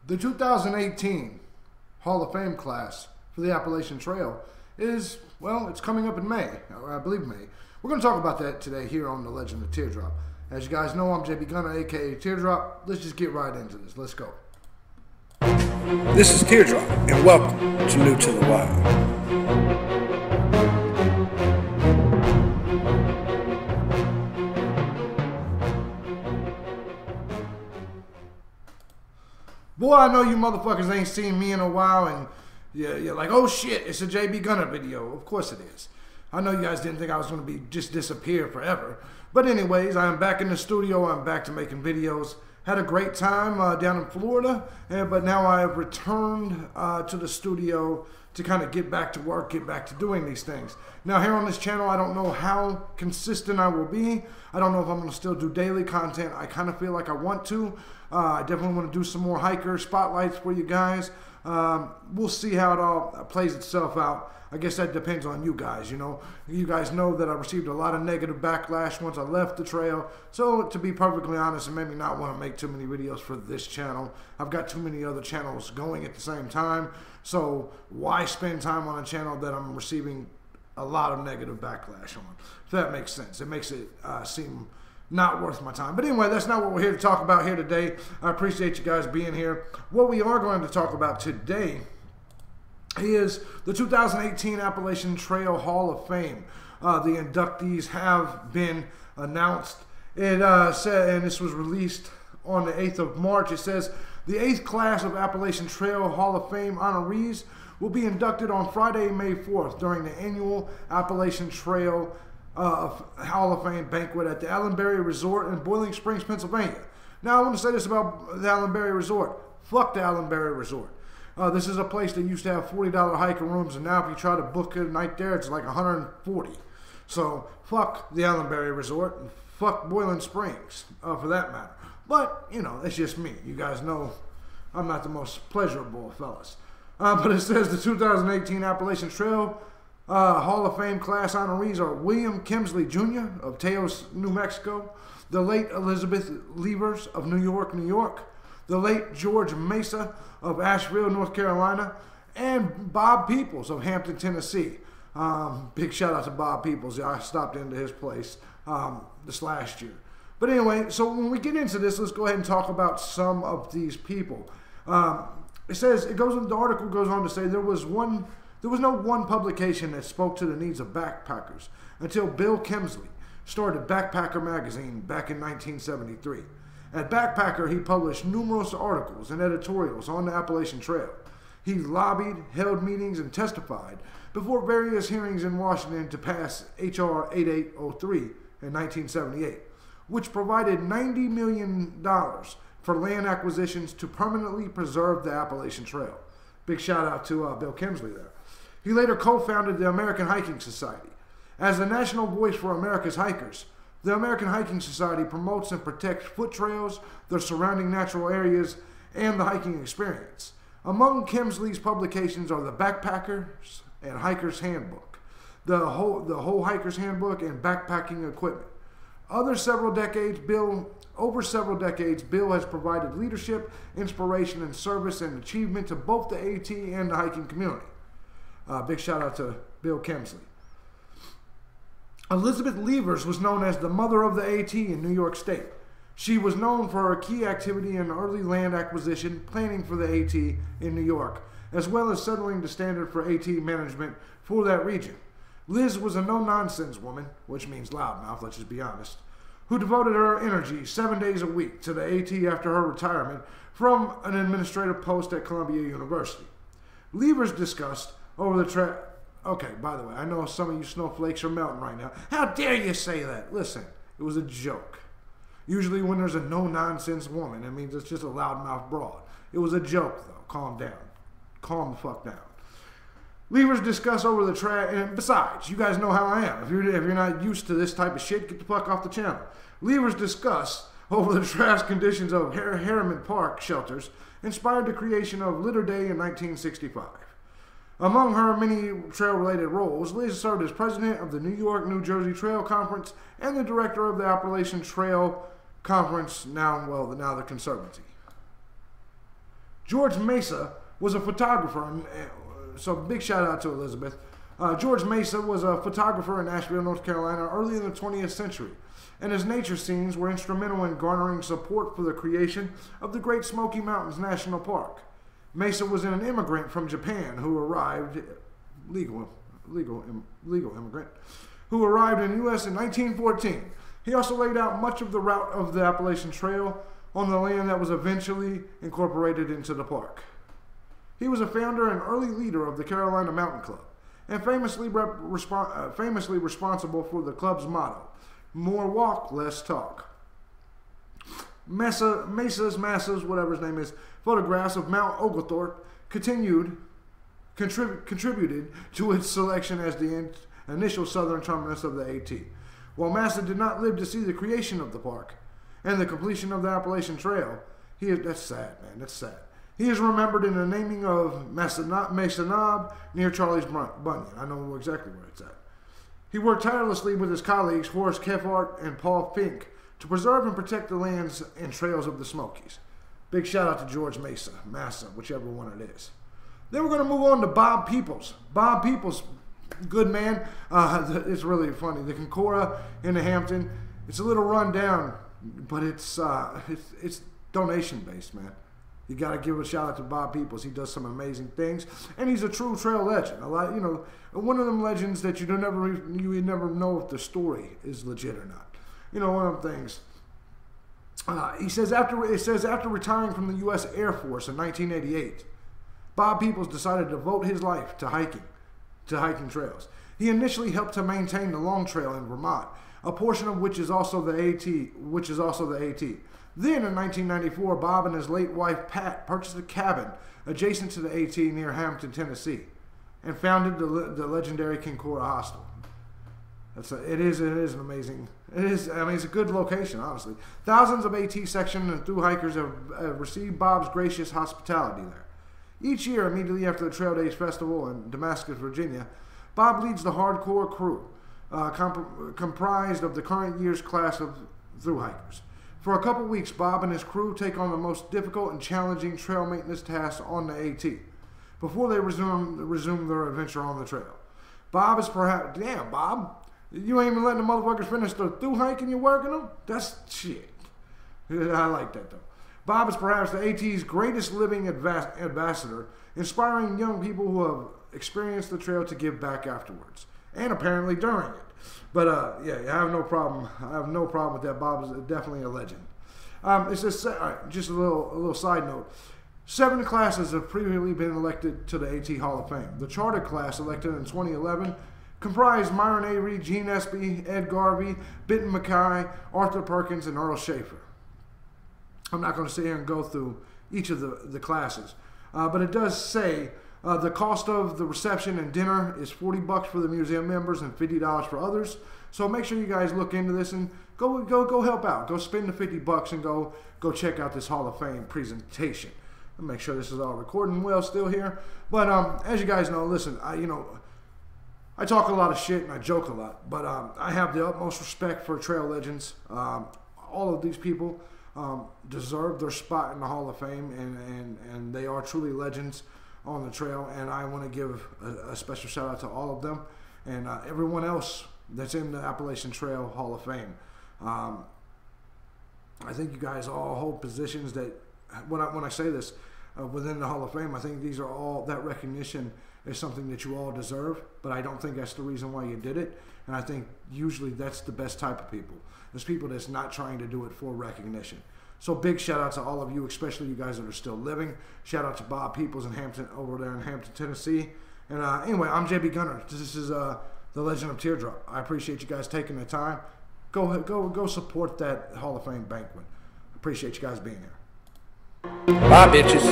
The 2018 Hall of Fame class for the Appalachian Trail is, well, it's coming up in May, or I believe May. We're going to talk about that today here on The Legend of Teardrop. As you guys know, I'm JB Gunner, aka Teardrop. Let's just get right into this. Let's go. This is Teardrop, and welcome to New to the Wild. Boy, I know you motherfuckers ain't seen me in a while, and you're like, oh shit, it's a JB Gunner video. Of course it is. I know you guys didn't think I was going to just disappear forever. But anyways, I am back in the studio. I'm back to making videos. Had a great time down in Florida, but now I have returned to the studio to kind of get back to work, get back to doing these things. Now here on this channel, I don't know how consistent I will be. I don't know if I'm going to still do daily content. I kind of feel like I want to. I definitely want to do some more hiker spotlights for you guys. We'll see how it all plays itself out. I guess that depends on you guys, you know. You guys know that I received a lot of negative backlash once I left the trail. So to be perfectly honest, it made me not want to make too many videos for this channel. I've got too many other channels going at the same time. So why spend time on a channel that I'm receiving a lot of negative backlash on? If that makes sense. It makes it seem not worth my time. But anyway, that's not what we're here to talk about here today. I appreciate you guys being here. What we are going to talk about today is the 2018 Appalachian Trail Hall of Fame. The inductees have been announced. It said, and this was released on the 8th of March, it says, the 8th class of Appalachian Trail Hall of Fame honorees will be inducted on Friday, May 4th during the annual Appalachian Trail Hall of Fame banquet at the Allenberry Resort in Boiling Springs, Pennsylvania. Now, I want to say this about the Allenberry Resort. Fuck the Allenberry Resort. This is a place that used to have $40 hiker rooms, and now if you try to book a night there, it's like $140. So, fuck the Allenberry Resort, and fuck Boiling Springs, for that matter. But, you know, that's just me. You guys know I'm not the most pleasurable of fellas. But it says the 2018 Appalachian Trail Hall of Fame class honorees are William Kemsley Jr. of Teos, New Mexico, the late Elizabeth Levers of New York, New York, the late George Mesa of Asheville, North Carolina, and Bob Peoples of Hampton, Tennessee. Big shout out to Bob Peoples. I stopped into his place this last year. But anyway, so when we get into this, let's go ahead and talk about some of these people. It says, the article goes on to say there was no one publication that spoke to the needs of backpackers until Bill Kemsley started Backpacker magazine back in 1973. At Backpacker, he published numerous articles and editorials on the Appalachian Trail. He lobbied, held meetings, and testified before various hearings in Washington to pass H.R. 8803 in 1978, which provided $90 million for land acquisitions to permanently preserve the Appalachian Trail. Big shout out to Bill Kemsley there. He later co-founded the American Hiking Society. As the national voice for America's hikers, the American Hiking Society promotes and protects foot trails, their surrounding natural areas, and the hiking experience. Among Kemsley's publications are the Backpackers and Hiker's Handbook, the whole Hiker's Handbook, and Backpacking Equipment. Over several decades, Bill has provided leadership, inspiration, and service and achievement to both the AT and the hiking community. Big shout out to Bill Kemsley. Elizabeth Levers was known as the mother of the AT in New York State. She was known for her key activity in early land acquisition, planning for the AT in New York, as well as settling the standard for AT management for that region. Liz was a no-nonsense woman, which means loudmouth, let's just be honest, who devoted her energy 7 days a week to the AT after her retirement from an administrative post at Columbia University. Levers discussed over the track. Okay, by the way, I know some of you snowflakes are melting right now. How dare you say that? Listen, it was a joke. Usually when there's a no-nonsense woman, it means it's just a loudmouth broad. It was a joke, though. Calm down. Calm the fuck down. Levers discuss over the track, and besides, you guys know how I am. If you're not used to this type of shit, get the fuck off the channel. Levers discuss over the trash conditions of Harriman Park shelters inspired the creation of Litter Day in 1965. Among her many trail-related roles, Liz served as president of the New York, New Jersey Trail Conference and the director of the Appalachian Trail Conference, now the Conservancy. George Mesa was a photographer, and so big shout out to Elizabeth. George Mesa was a photographer in Asheville, North Carolina, early in the 20th century, and his nature scenes were instrumental in garnering support for the creation of the Great Smoky Mountains National Park. Mesa was an immigrant from Japan who arrived, legal immigrant, who arrived in the U.S. in 1914. He also laid out much of the route of the Appalachian Trail on the land that was eventually incorporated into the park. He was a founder and early leader of the Carolina Mountain Club, and famously responsible for the club's motto, "More walk, less talk." Mesa's whatever his name is, photographs of Mount Oglethorpe contributed to its selection as the initial southern terminus of the AT. While Mesa did not live to see the creation of the park and the completion of the Appalachian Trail, that's sad, man, that's sad. He is remembered in the naming of Mesa Knob near Charles Bunyan. I know exactly where it's at. He worked tirelessly with his colleagues Horace Kefart and Paul Fink to preserve and protect the lands and trails of the Smokies. Big shout out to George Mesa, whichever one it is. Then we're going to move on to Bob Peoples. Bob Peoples, good man. It's really funny. The Concora in the Hampton. It's a little run down, but it's donation based, man. You got to give a shout out to Bob Peoples. He does some amazing things, and he's a true trail legend. One of them legends that you never know if the story is legit or not. One of them things. It says after retiring from the U.S. Air Force in 1988, Bob Peoples decided to devote his life to hiking trails. He initially helped to maintain the Long Trail in Vermont, a portion of which is also the AT. Then in 1994, Bob and his late wife Pat purchased a cabin adjacent to the AT near Hampton, Tennessee, and founded the legendary Concora Hostel. It is an amazing. It's a good location, honestly. Thousands of AT section and through hikers have received Bob's gracious hospitality there. Each year, immediately after the Trail Days Festival in Damascus, Virginia, Bob leads the hardcore crew, comprised of the current year's class of through hikers. For a couple weeks, Bob and his crew take on the most difficult and challenging trail maintenance tasks on the AT before they resume their adventure on the trail. Bob is perhaps... Damn, Bob. You ain't even letting the motherfuckers finish the through hike and you're working them? That's shit. I like that, though. Bob is perhaps the AT's greatest living ambassador, inspiring young people who have experienced the trail to give back afterwards, and apparently during it. But I have no problem. With that. Bob is definitely a legend. It's just a little side note. 7 classes have previously been elected to the AT Hall of Fame. The charter class, elected in 2011, comprised Myron A. Reed, Gene Espy, Ed Garvey, Benton Mackay, Arthur Perkins, and Earl Schaefer. I'm not going to sit here and go through each of the classes, but it does say the cost of the reception and dinner is $40 for the museum members and $50 for others. So make sure you guys look into this and go help out. Go spend the $50 and go check out this Hall of Fame presentation. I'll make sure this is all recording well still here. But as you guys know, listen, I talk a lot of shit and I joke a lot, but I have the utmost respect for trail legends. All of these people deserve their spot in the Hall of Fame, and they are truly legends on the trail, and I want to give a special shout out to all of them and everyone else that's in the Appalachian Trail Hall of Fame. I think you guys all hold positions that, when I say this, within the Hall of Fame, I think these are all, that recognition is something that you all deserve, but I don't think that's the reason why you did it, and I think usually that's the best type of people. There's people that's not trying to do it for recognition. So big shout out to all of you, especially you guys that are still living. Shout out to Bob Peoples in Hampton, over there in Hampton, Tennessee. And anyway, I'm JB Gunner. This is the Legend of Teardrop. I appreciate you guys taking the time. Go support that Hall of Fame banquet. Appreciate you guys being here. Bye, bitches.